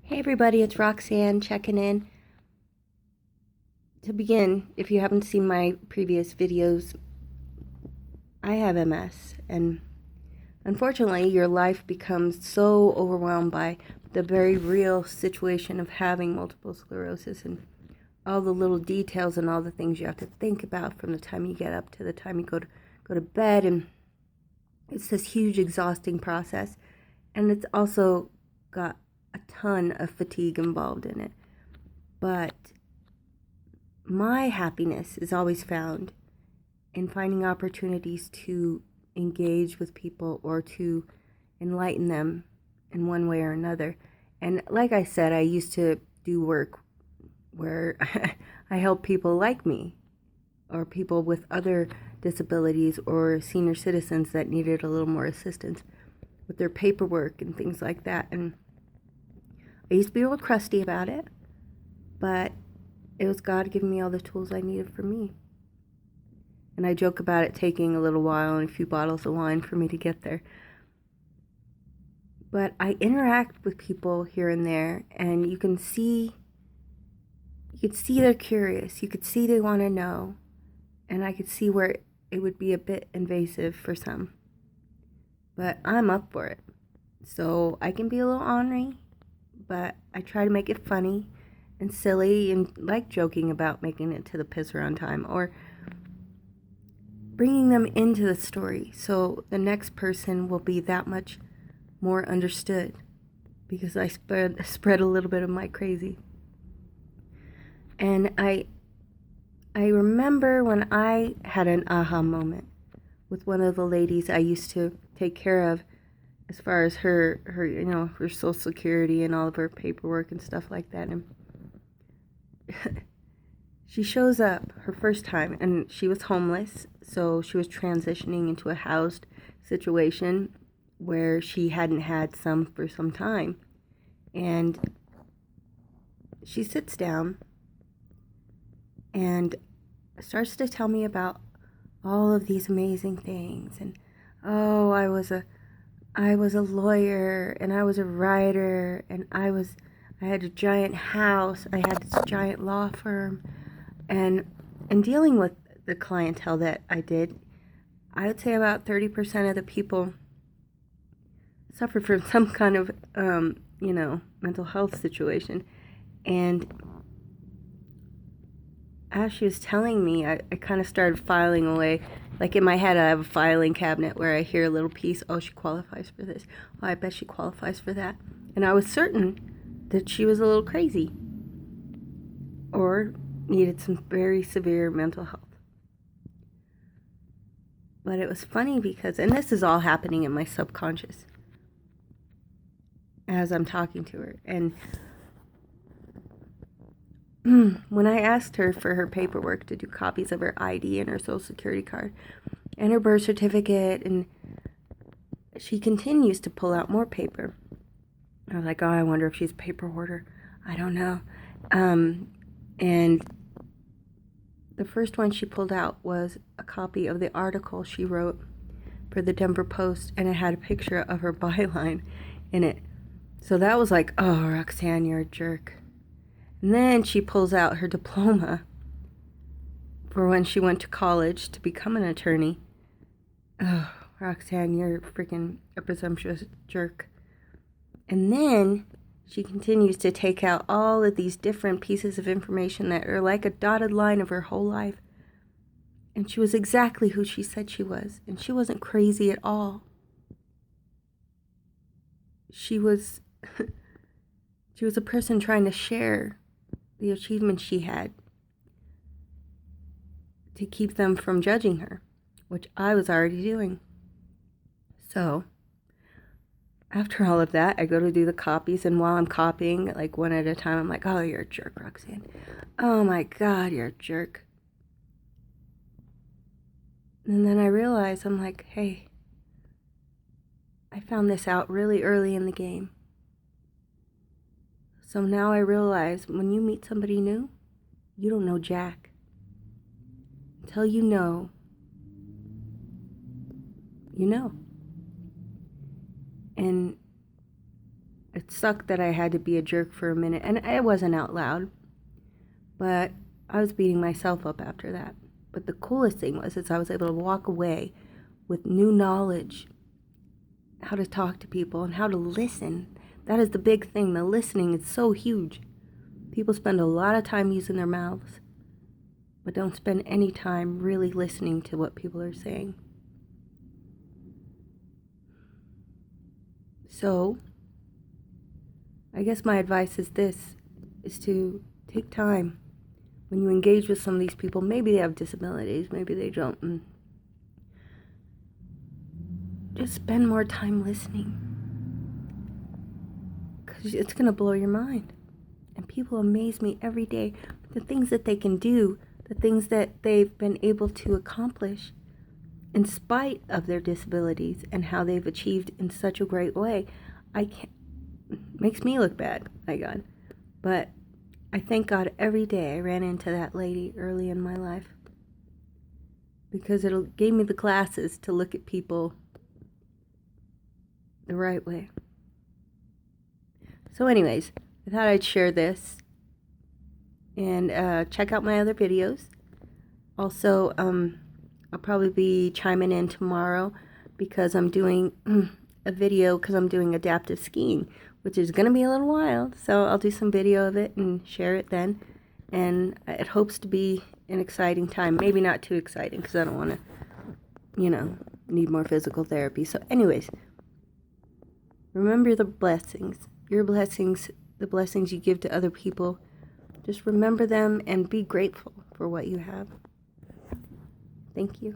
Hey everybody, it's Roxanne checking in. To begin, if you haven't seen my previous videos, I have MS, and unfortunately, your life becomes so overwhelmed by the very real situation of having multiple sclerosis and all the little details and all the things you have to think about from the time you get up to the time you go to bed, and it's this huge, exhausting process, and it's also got a ton of fatigue involved in it. But my happiness is always found in finding opportunities to engage with people or to enlighten them in one way or another. And like I said, I used to do work where I help people like me or people with other disabilities or senior citizens that needed a little more assistance with their paperwork and things like that. And I used to be a little crusty about it, but it was God giving me all the tools I needed for me. And I joke about it taking a little while and a few bottles of wine for me to get there. But I interact with people here and there, and you could see they're curious. You could see they want to know. And I could see where it would be a bit invasive for some. But I'm up for it. So I can be a little ornery, but I try to make it funny and silly and like joking about making it to the pisser on time or bringing them into the story so the next person will be that much more understood because I spread a little bit of my crazy. And I remember when I had an aha moment with one of the ladies I used to take care of as far as her her social security and all of her paperwork and stuff like that. And she shows up her first time, and she was homeless, so she was transitioning into a housed situation where she hadn't had some for some time. And she sits down and starts to tell me about all of these amazing things. And oh, I was a lawyer, and I was a writer, and I had a giant house, I had this giant law firm, and in dealing with the clientele that I did, I would say about 30% of the people suffered from some kind of mental health situation. And as she was telling me, I kind of started filing away. Like in my head, I have a filing cabinet where I hear a little piece. Oh, she qualifies for this. Oh, I bet she qualifies for that. And I was certain that she was a little crazy or needed some very severe mental health. But it was funny because, and this is all happening in my subconscious as I'm talking to her. And when I asked her for her paperwork to do copies of her ID and her social security card and her birth certificate, and she continues to pull out more paper. I was like, oh, I wonder if she's a paper hoarder. I don't know. And the first one she pulled out was a copy of the article she wrote for the Denver Post, and it had a picture of her byline in it. So that was like, oh, Roxanne, you're a jerk. And then she pulls out her diploma for when she went to college to become an attorney. Oh, Roxanne, you're freaking a presumptuous jerk. And then she continues to take out all of these different pieces of information that are like a dotted line of her whole life. And she was exactly who she said she was. And she wasn't crazy at all. She was a person trying to share the achievements she had to keep them from judging her, which I was already doing. So after all of that, I go to do the copies, and while I'm copying, like one at a time, I'm like, oh, you're a jerk, Roxanne. Oh my God, you're a jerk. And then I realize, I'm like, hey, I found this out really early in the game. So now I realize when you meet somebody new, you don't know jack. Until you know, you know. And it sucked that I had to be a jerk for a minute, and it wasn't out loud, but I was beating myself up after that. But the coolest thing was I was able to walk away with new knowledge, how to talk to people and how to listen. That is the big thing. The listening is so huge. People spend a lot of time using their mouths, but don't spend any time really listening to what people are saying. So, I guess my advice is this, is to take time when you engage with some of these people. Maybe they have disabilities, maybe they don't. And just spend more time listening, because it's going to blow your mind. And people amaze me every day. The things that they can do, the things that they've been able to accomplish in spite of their disabilities, and how they've achieved in such a great way. Makes me look bad, my God. But I thank God every day I ran into that lady early in my life, because it gave me the glasses to look at people the right way. So anyways, I thought I'd share this, and check out my other videos. Also, I'll probably be chiming in tomorrow, because I'm doing a video, because I'm doing adaptive skiing, which is going to be a little wild. So I'll do some video of it and share it then. And it hopes to be an exciting time. Maybe not too exciting, because I don't want to, need more physical therapy. So anyways, remember the blessings. Your blessings, the blessings you give to other people. Just remember them and be grateful for what you have. Thank you.